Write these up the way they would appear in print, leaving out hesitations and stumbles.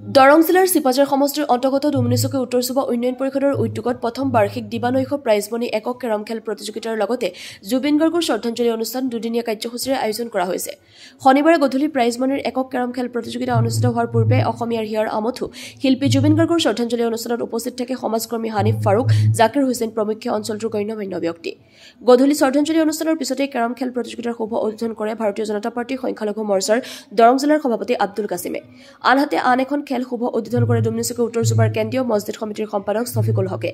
দৰং জিলাৰ চিপাঝাৰ সমষ্টিৰ অন্তৰ্গত ডুমনিচকী উত্তৰ চুবা উন্নয়ন পৰিষদৰ উদ্যোগত প্ৰথম বাৰ্ষিক দিবানৈশ প্ৰাইজমণি একক কেৰম খেল প্ৰতিযোগিতাৰ লগতে জুবিন গাৰ্গৰ শ্ৰদ্ধাঞ্জলি অনুষ্ঠান দুদিনীয়া কাৰ্যসূচীৰে আয়োজন কৰা হৈছে। শনিবাৰে গধূলি প্ৰাইজমণিৰ একক কেৰম খেল প্ৰতিযোগিতা অনুষ্ঠিত হোৱাৰ পূৰ্বে অসমীয়াৰ হিয়াৰ আমঠু শিল্পী জুবিন গাৰ্গৰ শ্ৰদ্ধাঞ্জলি অনুষ্ঠানত উপস্থিত থাকে সমাজকৰ্মী হানিফ ফাৰুক, জাকিৰ হুছেইন প্ৰমুখ্যে অঞ্চলটোৰ গণ্যমান্য ব্যক্তি। গধূলি শ্ৰদ্ধাঞ্জলি অনুষ্ঠানৰ পিছতে কেৰম খেল প্ৰতিযোগিতাৰ শুভ উদ্বোধন কৰে ভাৰতীয় জনতা পাৰ্টীৰ সংখ্যালঘু মৰ্চাৰ দৰং জিলাৰ সভাপতি আব্দুল কাছিমে। আনহাতে আন এখন খেল শুভ উদ্বোধন কৰে ডুমনিচকী উত্তৰ চুবাৰ কেন্দ্ৰীয় মছজিদ সমিতিৰ সম্পাদক ছফিকুল হকে।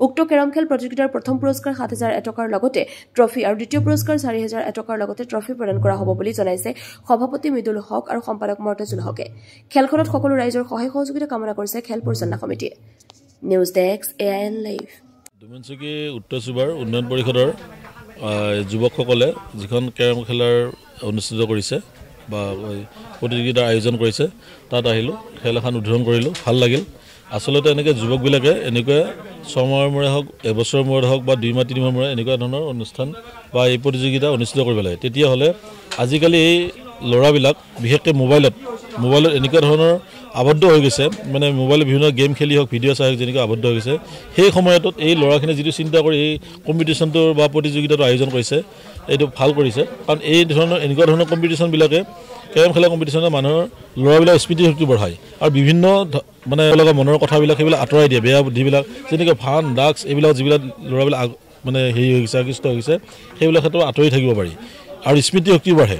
উক্ত কেৰম খেল প্ৰতিযোগিতাৰ প্ৰথম পুৰস্কাৰ ৭,০০০ টকাৰ লগতে ট্ৰফি আৰু দ্বিতীয় পুৰস্কাৰ ৪,০০০ টকাৰ লগতে ট্ৰফি প্ৰদান কৰা হ'ব বুলি জনাইছে সভাপতি মৃদুল হক আৰু সম্পাদক মৰ্তাজুল হকে। খেলখনত সকলো ৰাইজৰ সহায় সহযোগিতা কামনা কৰিছে খেল পৰিচালনা সমিতিয়ে। News desk AIN live. ডুমনিচকী উত্তৰ চুবাৰ উন্নয়ন পৰিষদৰ যুৱকসকলে যিখন কেৰম খেলাৰ অনুষ্ঠিত কৰিছে বা প্ৰতিযোগিতাৰ আয়োজন কৰিছে তাত আহিলোঁ, খেল এখন উদ্বোধন কৰিলোঁ, ভাল লাগিল। আচলতে এনেকৈ যুৱকবিলাকে এনেকুৱা ছমাহৰ মূৰে হওক, এবছৰৰ মূৰত হওক বা 2 মাহ 3 মাহৰ মূৰে এনেকুৱা ধৰণৰ অনুষ্ঠান বা এই প্ৰতিযোগিতা অনুষ্ঠিত কৰিব লাগে। তেতিয়াহ'লে আজিকালি এই ল'ৰাবিলাক বিশেষকৈ মোবাইলত এনেকুৱা ধৰণৰ আবদ্ধ হৈ গৈছে, মানে মোবাইলত বিভিন্ন গেম খেলি হওক, ভিডিঅ' চাই হওক, যেনেকৈ আবদ্ধ হৈ গৈছে। সেই সময়টোত এই ল'ৰাখিনি যিটো চিন্তা কৰি এই কম্পিটিশ্যনটোৰ বা প্ৰতিযোগিতাটো আয়োজন কৰিছে, এইটো ভাল কৰিছে। কাৰণ এই ধৰণৰ এনেকুৱা ধৰণৰ কম্পিটিশ্যনবিলাকে কেৰম খেলা কম্পিটিশ্যনে মানুহৰ ল'ৰাবিলাকৰ স্মৃতিশক্তি বঢ়ায় আৰু বিভিন্ন মানে লগা মনৰ কথাবিলাক সেইবিলাক আঁতৰাই দিয়ে। বেয়া বুদ্ধিবিলাক যেনেকৈ ভান ড্ৰাগছ এইবিলাক যিবিলাক ল'ৰাবিলাক মানে হেৰি হৈ গৈছে, আকৃষ্ট হৈ গৈছে, সেইবিলাক ক্ষেত্ৰত আঁতৰি থাকিব পাৰি আৰু স্মৃতিশক্তি বাঢ়ে,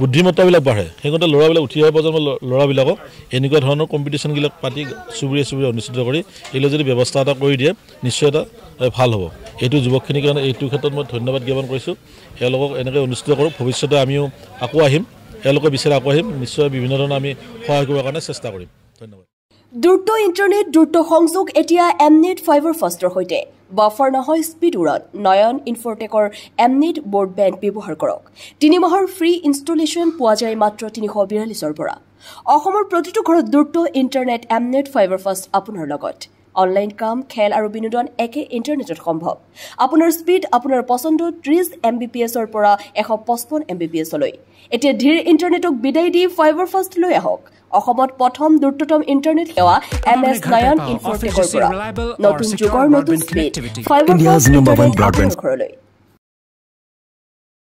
বুদ্ধিমত্তাবিলাক বাঢ়ে। সেইকাৰণে ল'ৰাবিলাক উঠি অহা প্ৰজন্মৰ ল'ৰাবিলাকক এনেকুৱা ধৰণৰ কম্পিটিশ্যনবিলাক পাতি চুবুৰীয়া অনুষ্ঠিত কৰি এইলৈ যদি ব্যৱস্থা এটা কৰি দিয়ে নিশ্চয় এটা ভাল হ'ব। এইটো যুৱকখিনিৰ কাৰণে এইটো ক্ষেত্ৰত মই ধন্যবাদ জ্ঞাপন কৰিছোঁ। এওঁলোকক এনেকৈ অনুষ্ঠিত কৰোঁ, ভৱিষ্যতে আমিও আকৌ আহিম, এওঁলোকে বিচাৰি আকৌ আহিম, নিশ্চয় বিভিন্ন ধৰণৰ আমি সহায় কৰিবৰ কাৰণে চেষ্টা কৰিম। ধন্যবাদ। দ্ৰুত ইণ্টাৰনেট, দ্ৰুত সংযোগ এতিয়া এমনেট ফাইবাৰ ফাষ্টৰ সৈতে। বাফাৰ নহয়, স্পীড উৰণ। নয়ন ইনফৰটেকৰ এমনেট ব্ৰডবেণ্ড ব্যৱহাৰ কৰক। 3 মাহৰ ফ্ৰী ইনষ্টলেশ্যন পোৱা যায় মাত্ৰ 342ৰ পৰা। অসমৰ প্ৰতিটো ঘৰত দ্ৰুত ইণ্টাৰনেট এমনেট ফাইবাৰ ফাষ্ট আপোনাৰ লগত। অনলাইন কাম, খেল আৰু বিনোদন একে ইণ্টাৰনেটত সম্ভৱ। আপোনাৰ স্পীড আপোনাৰ পচন্দ 30 Mbps-ৰ পৰা 155 Mbps-লৈ। এতিয়া ধীৰ ইণ্টাৰনেটক বিদায় দি ফাইবাৰ ফাষ্ট লৈ আহক অসমত প্ৰথম দ্ৰুততম ইণ্টাৰনেট সেৱা MS নয়ন ইনফৰটেকৰ পৰা। নতুন যুগৰ নতুন স্পীড ফাইবাৰ ফাষ্ট ইণ্টাৰনেট ঘৰলৈ।